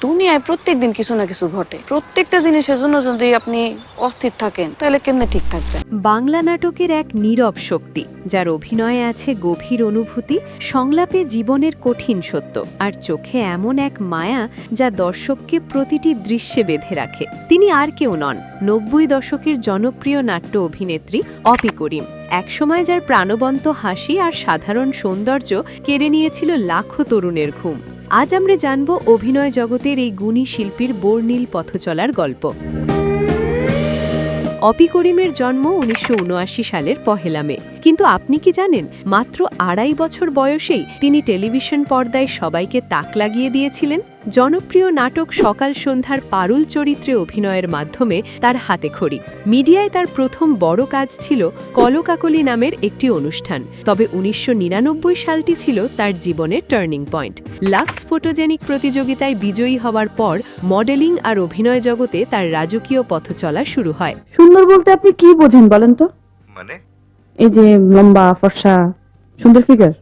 দুনিয়ায় প্রত্যেকদিন কিছু না কিছু ঘটে। প্রত্যেকটা জিনিসের জন্য যদি আপনি অস্থির থাকেন তাহলে কেমনে ঠিক থাকবেন? বাংলা নাটকের এক নীরব শক্তি, যার অভিনয়ে আছে গভীর অনুভূতি, সংলাপে জীবনের কঠিন সত্য, আর চোখে এমন এক মায়া যা দর্শককে প্রতিটি দৃশ্যে বেঁধে রাখে। তিনি আর কেউ নন, ৯০ দশকের জনপ্রিয় নাট্য অভিনেত্রী অপি করিম। একসময় যার প্রাণবন্ত হাসি আর সাধারণ সৌন্দর্য কেড়ে নিয়েছিল লাখো তরুণের ঘুম। আজ আমরা জানব অভিনয় জগতের এই গুণী শিল্পীর বর্ণিল পথচলার গল্প। অপি করিমের জন্ম ১৯৭৯ সালের ১ মে। কিন্তু আপনি কি জানেন, মাত্র ২.৫ বছর বয়সেই তিনি টেলিভিশন পর্দায় সবাইকে তাক লাগিয়ে দিয়েছিলেন। জনপ্রিয় নাটক সকাল সন্ধ্যার পারুল চরিত্রে অভিনয়ের মাধ্যমে তার হাতেখড়ি। মিডিয়ায় তার প্রথম বড় কাজ ছিল কলকাকলি নামের একটি অনুষ্ঠান। তবে ১৯৯৯ সালটি ছিল তার জীবনের টার্নিং পয়েন্ট। লাক্স ফটোজেনিক প্রতিযোগিতায় বিজয়ী হওয়ার পর মডেলিং আর অভিনয় জগতে তার রাজকীয় পথচলা শুরু হয়। সুন্দর বলতে আপনি কি বোঝেন বলেন তো? মানে এই যে লম্বা ফর্সা সুন্দর ফিগার।